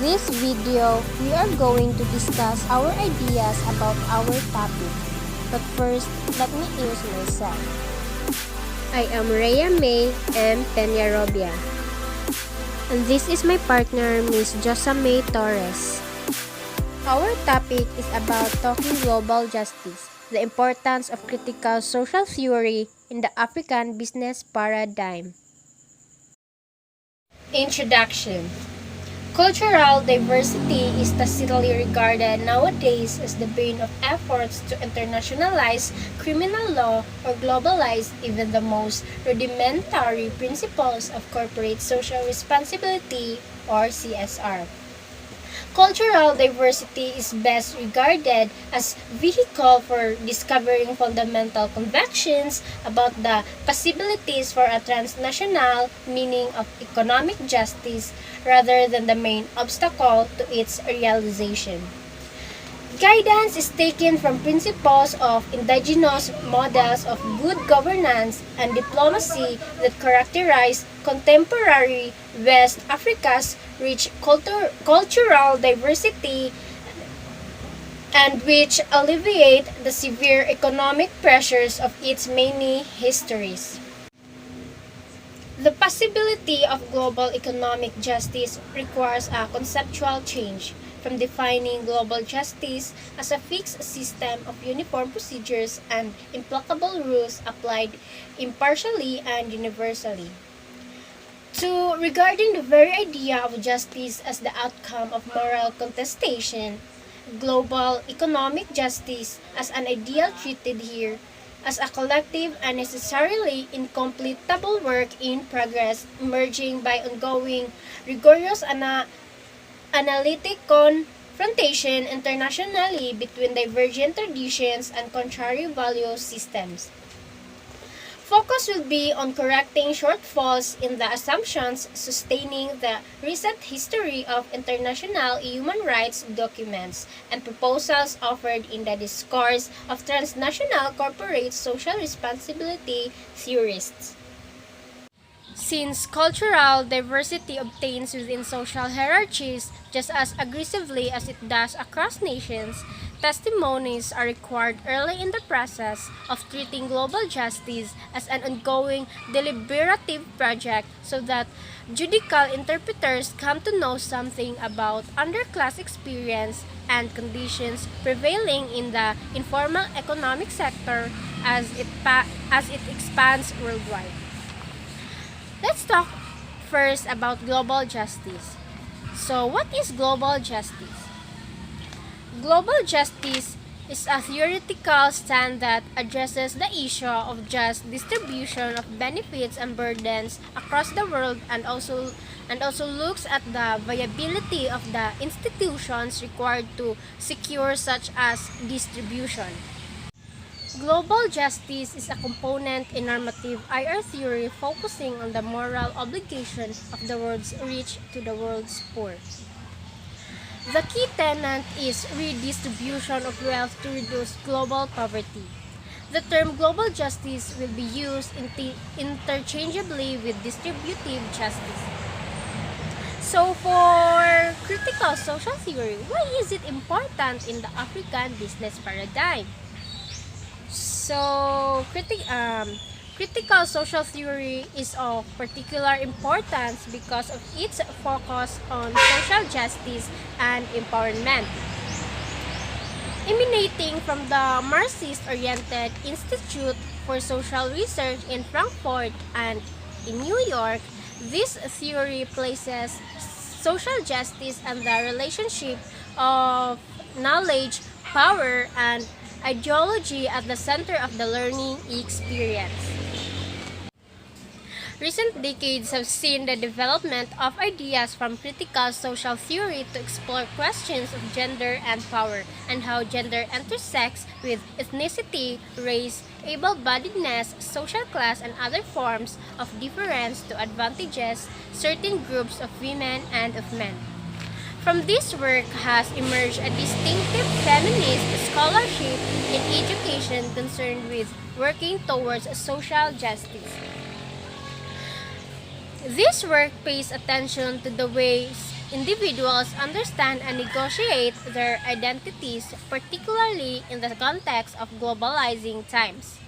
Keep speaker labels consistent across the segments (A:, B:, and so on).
A: this video, we are going to discuss our ideas about our topic. But first, let me introduce myself. I am Rhea May M. Peñarobia. And this is my partner, Miss Josame Torres. Our topic is about talking global justice, the importance of critical social theory in the African business paradigm. Introduction. Cultural diversity is tacitly regarded nowadays as the bane of efforts to internationalize criminal law or globalize even the most rudimentary principles of corporate social responsibility or CSR. Cultural diversity is best regarded as vehicle for discovering fundamental convictions about the possibilities for a transnational meaning of economic justice rather than the main obstacle to its realization. Guidance is taken from principles of indigenous models of good governance and diplomacy that characterize contemporary West Africa's rich cultural diversity and which alleviate the severe economic pressures of its many histories. The possibility of global economic justice requires a conceptual change from defining global justice as a fixed system of uniform procedures and implacable rules applied impartially and universally, to regarding the very idea of justice as the outcome of moral contestation, global economic justice as an ideal treated here as a collective and necessarily incompletable work in progress emerging by ongoing rigorous analytic confrontation internationally between divergent traditions and contrary value systems. Focus will be on correcting shortfalls in the assumptions sustaining the recent history of international human rights documents and proposals offered in the discourse of transnational corporate social responsibility theorists. Since cultural diversity obtains within social hierarchies just as aggressively as it does across nations, testimonies are required early in the process of treating global justice as an ongoing deliberative project so that judicial interpreters come to know something about underclass experience and conditions prevailing in the informal economic sector as it expands worldwide. Let's talk first about global justice. So, what is global justice? Global justice is a theoretical stand that addresses the issue of just distribution of benefits and burdens across the world and also looks at the viability of the institutions required to secure such as distribution. Global justice is a component in normative IR theory focusing on the moral obligation of the world's rich to the world's poor. The key tenet is redistribution of wealth to reduce global poverty. The term global justice will be used interchangeably with distributive justice. So for critical social theory, why is it important in the African business paradigm? So, critical social theory is of particular importance because of its focus on social justice and empowerment. Emanating from the Marxist-oriented Institute for Social Research in Frankfurt and in New York, this theory places social justice and the relationship of knowledge, power, and ideology at the center of the learning experience. Recent decades have seen the development of ideas from critical social theory to explore questions of gender and power and how gender intersects with ethnicity, race, able-bodiedness, social class, and other forms of difference to advantages certain groups of women and of men. From this work has emerged a distinctive feminist scholarship in education concerned with working towards social justice. This work pays attention to the ways individuals understand and negotiate their identities, particularly in the context of globalizing times.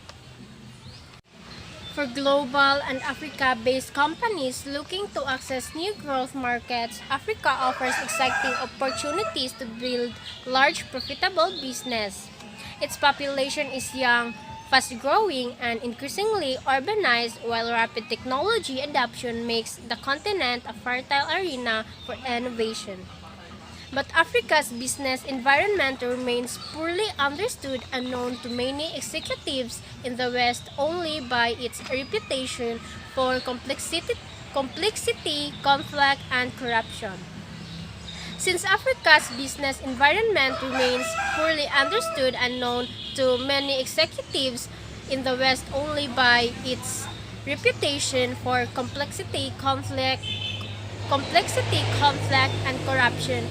A: For global and Africa-based companies looking to access new growth markets, Africa offers exciting opportunities to build large profitable business. Its population is young, fast-growing, and increasingly urbanized, while rapid technology adoption makes the continent a fertile arena for innovation. But Africa's business environment remains poorly understood and known to many executives in the West only by its reputation for complexity, conflict, and corruption. Since Africa's business environment remains poorly understood and known to many executives in the West only by its reputation for conflict, and corruption,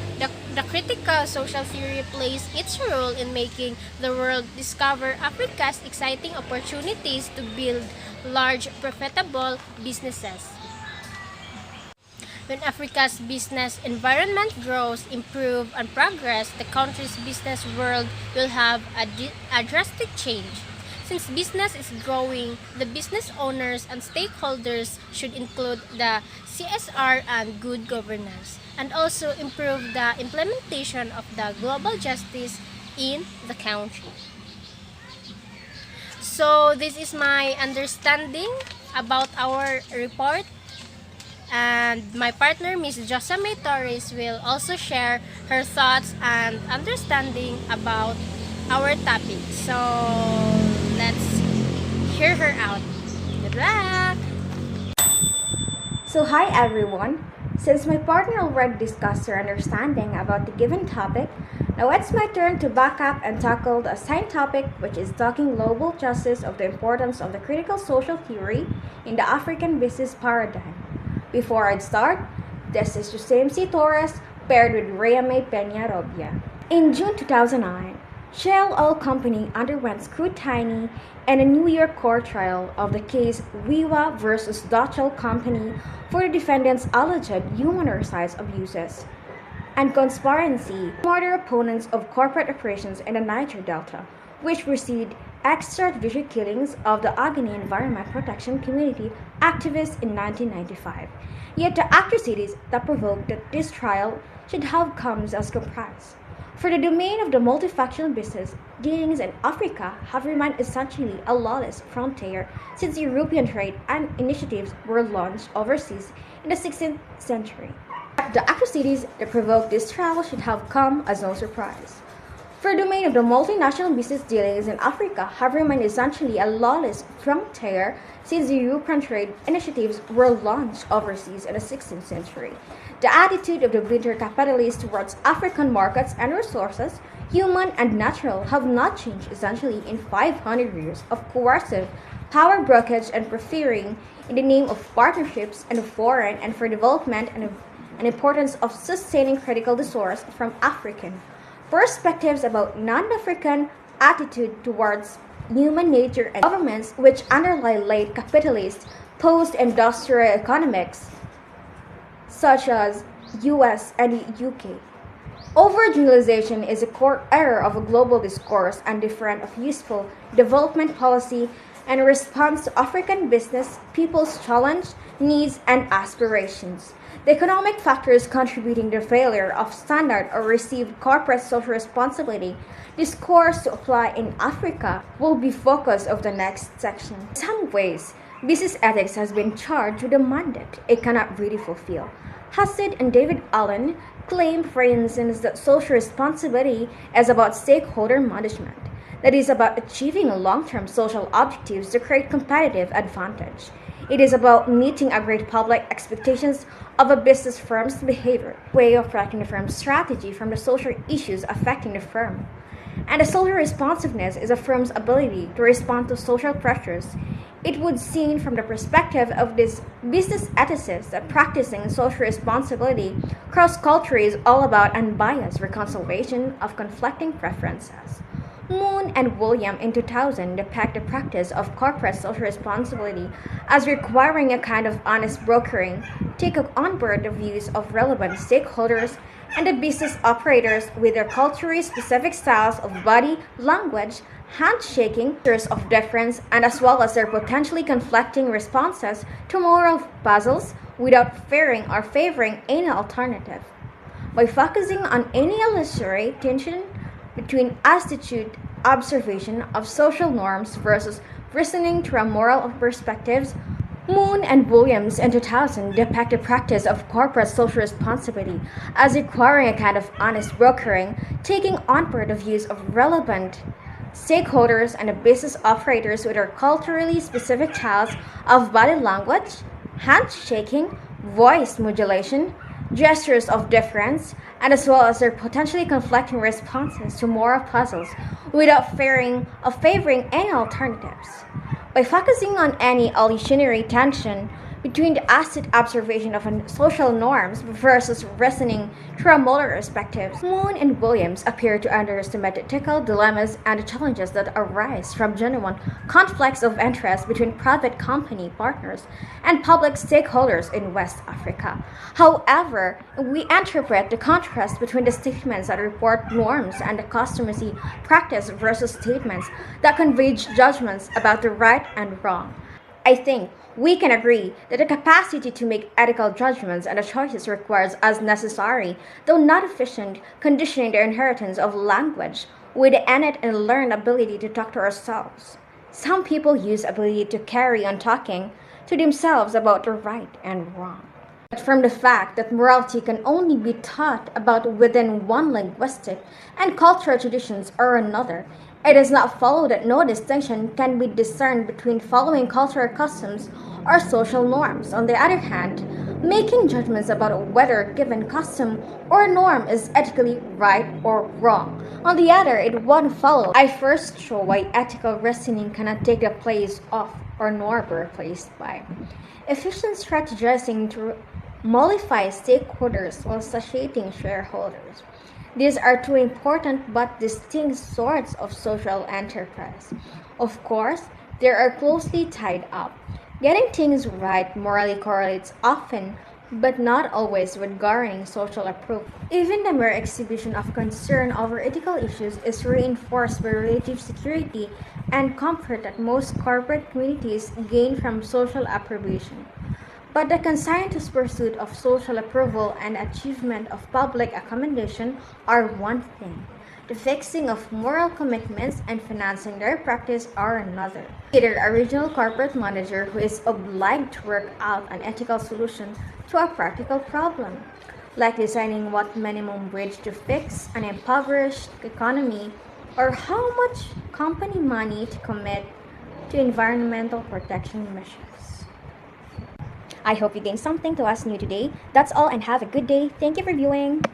A: the critical social theory plays its role in making the world discover Africa's exciting opportunities to build large, profitable businesses. When Africa's business environment grows, improves, and progress, the country's business world will have a drastic change. Since business is growing, the business owners and stakeholders should include the CSR and good governance, and also improve the implementation of the global justice in the country. So this is my understanding about our report, and my partner Ms. Josame Torres will also share her thoughts and understanding about our topic. So let's hear her out. Good luck!
B: So hi everyone. Since my partner already discussed her understanding about the given topic, now it's my turn to back up and tackle the assigned topic, which is talking global justice of the importance of the critical social theory in the African business paradigm. Before I start, this is José C. Torres paired with Rhea May Peña Robia. In June 2009, Shell Oil Company underwent scrutiny and a New York court trial of the case Wiwa versus Dutch Oil Company for the defendants' alleged human rights abuses and conspiracy among their opponents of corporate operations in the Niger Delta, which preceded extrajudicial killings of the Agony Environment Protection Community activists in 1995. Yet the atrocities that provoked this trial should have come as comprised. For the domain of the multifactional business, dealings in Africa have remained essentially a lawless frontier since European trade and initiatives were launched overseas in the 16th century. The atrocities that provoked this trial should have come as no surprise. For the domain of the multinational business dealings in Africa have remained essentially a lawless frontier since the European trade initiatives were launched overseas in the 16th century. The attitude of the venture capitalists towards African markets and resources, human and natural, have not changed essentially in 500 years of coercive power brokerage and preferring in the name of partnerships and foreign and for development and importance of sustaining critical resource from African perspectives about non-African attitude towards human nature and governments which underlie late capitalist post-industrial economics such as US and UK. Overgeneralization is a core error of a global discourse and different of useful development policy and response to African business people's challenge, needs, and aspirations. The economic factors contributing to the failure of standard or received corporate social responsibility discourse to apply in Africa will be focus of the next section. In some ways, business ethics has been charged with a mandate it cannot really fulfill. Hasid and David Allen claim, for instance, that social responsibility is about stakeholder management, that is about achieving long-term social objectives to create competitive advantage. It is about meeting a great public expectations of a business firm's behavior, way of tracking the firm's strategy from the social issues affecting the firm. And the social responsiveness is a firm's ability to respond to social pressures. It would seem from the perspective of this business ethicists that practicing social responsibility cross-culture is all about unbiased reconciliation of conflicting preferences. Moon and William in 2000 depict the practice of corporate social responsibility as requiring a kind of honest brokering take on board the views of relevant stakeholders and the business operators with their culturally specific styles of body, language, handshaking, gestures of deference, and as well as their potentially conflicting responses to moral puzzles without fearing or favoring any alternative. By focusing on any illusory tension between astute observation of social norms versus reasoning through a moral perspectives, Moon and Williams in 2000 depict the practice of corporate social responsibility as requiring a kind of honest brokering, taking on board the views of relevant stakeholders and the business operators with their culturally specific styles of body language, handshaking, voice modulation, gestures of deference, and as well as their potentially conflicting responses to moral puzzles without fearing or favoring any alternatives. By focusing on any illusionary tension between the astute observation of social norms versus reasoning through a moral perspective, Moon and Williams appear to underestimate the ethical dilemmas and the challenges that arise from genuine conflicts of interest between private company partners and public stakeholders in West Africa. However, we interpret the contrast between the statements that report norms and the customary practice versus statements that convey judgments about the right and wrong. I think we can agree that the capacity to make ethical judgments and the choices requires as necessary, though not efficient, conditioning the inheritance of language with the innate and learned ability to talk to ourselves. Some people use ability to carry on talking to themselves about the right and wrong. But from the fact that morality can only be taught about within one linguistic and cultural traditions or another, it does not follow that no distinction can be discerned between following cultural customs or social norms. On the other hand, making judgments about whether a given custom or norm is ethically right or wrong. On the other, it won't follow. I first show why ethical reasoning cannot take the place of or nor be replaced by efficient strategizing to mollify stakeholders while satiating shareholders. These are two important but distinct sorts of social enterprise. Of course, they are closely tied up. Getting things right morally correlates often, but not always, with garnering social approval. Even the mere exhibition of concern over ethical issues is reinforced by relative security and comfort that most corporate communities gain from social approbation. But the conscientious pursuit of social approval and achievement of public accommodation are one thing. The fixing of moral commitments and financing their practice are another. Either a regional corporate manager who is obliged to work out an ethical solution to a practical problem, like designing what minimum wage to fix an impoverished economy, or how much company money to commit to environmental protection measures. I hope you gained something to us new today. That's all and have a good day. Thank you for viewing.